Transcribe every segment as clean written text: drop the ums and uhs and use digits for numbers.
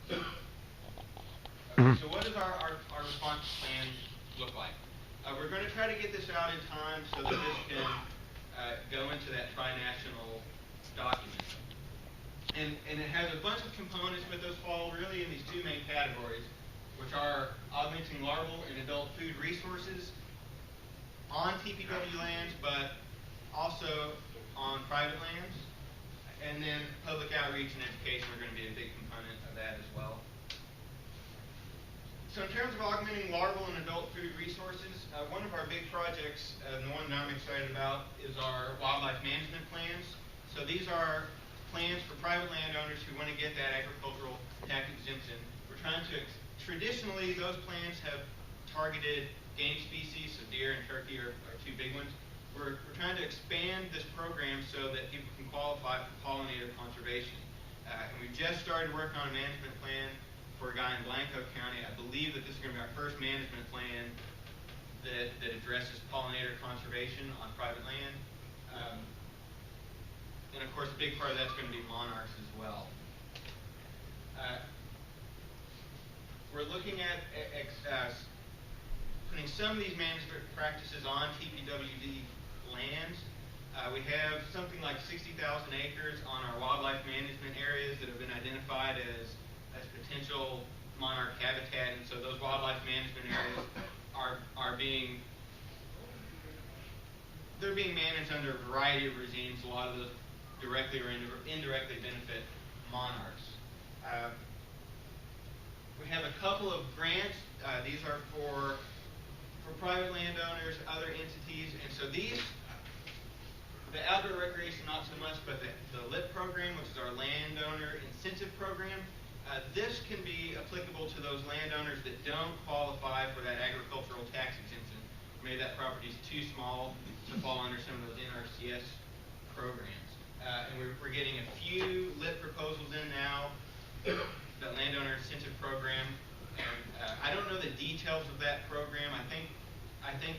Okay, so what does our response plan look like? We're going to try to get this out in time so that this can go into that tri-national document. And it has a bunch of components, but those fall really in these two main categories, which are augmenting larval and adult food resources on TPWD lands, but also on private lands. And then public outreach and education are going to be a big component of that as well. So in terms of augmenting larval and adult food resources, one of our big projects, the one that I'm excited about, is our wildlife management plans. So these are plans for private landowners who want to get that agricultural tax exemption. We're trying to, traditionally those plans have targeted game species, so deer and turkey are two big ones. We're trying to expand this program so that people can qualify for pollinator conservation. And we've just started working on a management plan for a guy in Blanco County. I believe that this is going to be our first management plan that addresses pollinator conservation on private land. And of course, a big part of that's going to be monarchs as well. We're looking at putting some of these management practices on TPWD lands. We have something like 60,000 acres on our wildlife management areas that have been identified as potential monarch habitat, and so those wildlife management areas are being managed under a variety of regimes. A lot of those directly or indirectly benefit monarchs. We have a couple of grants. These are for private landowners, other entities, and so these, the outdoor recreation not so much, but the LIP program, which is our landowner incentive program, this can be applicable to those landowners that don't qualify for that agricultural tax exemption. Maybe that property is too small to fall under some of those NRCS programs. And we're getting a few LIP proposals in now, the landowner incentive program. And I don't know the details of that program. I think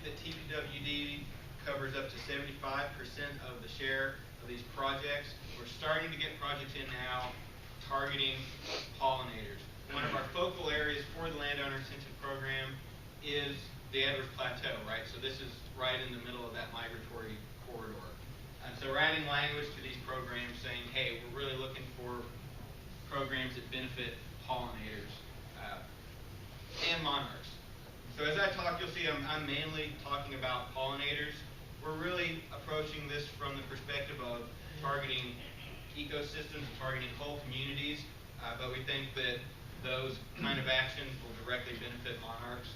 that TPWD covers up to 75% of the share of these projects. We're starting to get projects in now targeting pollinators. One of our focal areas for the landowner incentive program is the Edwards Plateau, right? So this is right in the middle of that migratory corridor. And so we're adding language to these programs saying, hey, we're really looking for programs that benefit pollinators and monarchs. So as I talk, you'll see I'm mainly talking about pollinators. We're really approaching this from the perspective of targeting ecosystems, targeting whole communities, but we think that those kind of actions will directly benefit monarchs.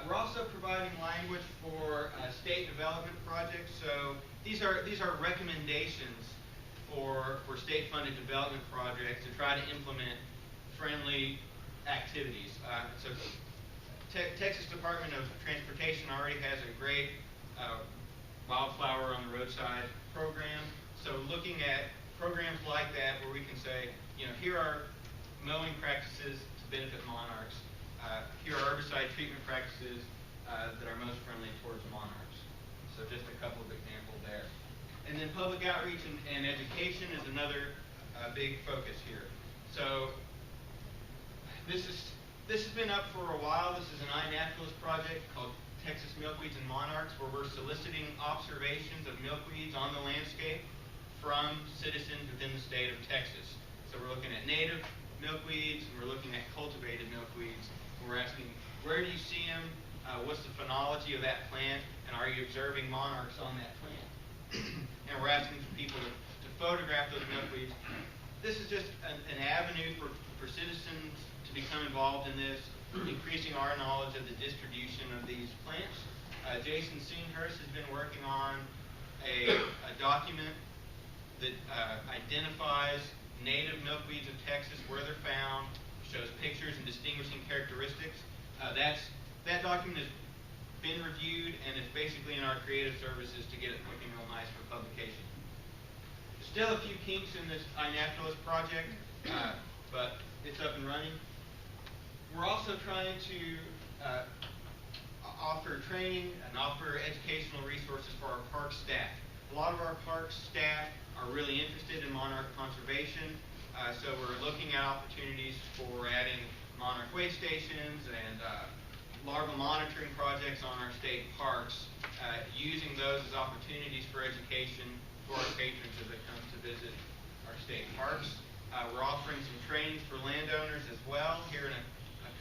We're also providing language for state development projects. So these are recommendations for state-funded development projects to try to implement friendly activities. So Texas Department of Transportation already has a great wildflower on the roadside program. So looking at programs like that where we can say, here are mowing practices to benefit monarchs. Here are herbicide treatment practices that are most friendly towards monarchs. So just a couple of examples there. And then public outreach and education is another big focus here. So this has been up for a while. This is an iNaturalist project called Texas Milkweeds and Monarchs, where we're soliciting observations of milkweeds on the landscape from citizens within the state of Texas. So we're looking at native milkweeds, and we're looking at cultivated milkweeds. And we're asking, where do you see them? What's the phenology of that plant? And are you observing monarchs on that plant? And we're asking for people to photograph those milkweeds. This is just an avenue for citizens to become involved in this, increasing our knowledge of the distribution of these plants. Jason Singhurst has been working on a document that identifies native milkweeds of Texas, where they're found, shows pictures and distinguishing characteristics. That document has been reviewed, and it's basically in our creative services to get it looking real nice for publication. Still a few kinks in this iNaturalist project, but it's up and running. We're also trying to offer training and offer educational resources for our park staff. A lot of our park staff are really interested in monarch conservation. So we're looking at opportunities for adding monarch way stations and larval monitoring projects on our state parks, using those as opportunities for education for our patrons as they come to visit our state parks. We're offering some trainings for landowners as well. Here in a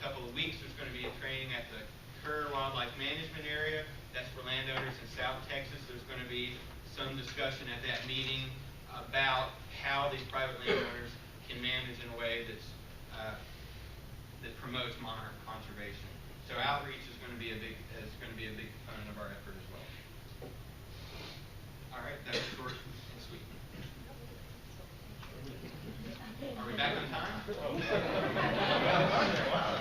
couple of weeks, there's going to be a training at the Kerr Wildlife Management Area. That's for landowners in South Texas. There's going to be some discussion at that meeting about how these private landowners can manage in a way that promotes monarch conservation. So outreach is going to be a big component of our effort as well. All right, that's short and sweet. Are we back on time?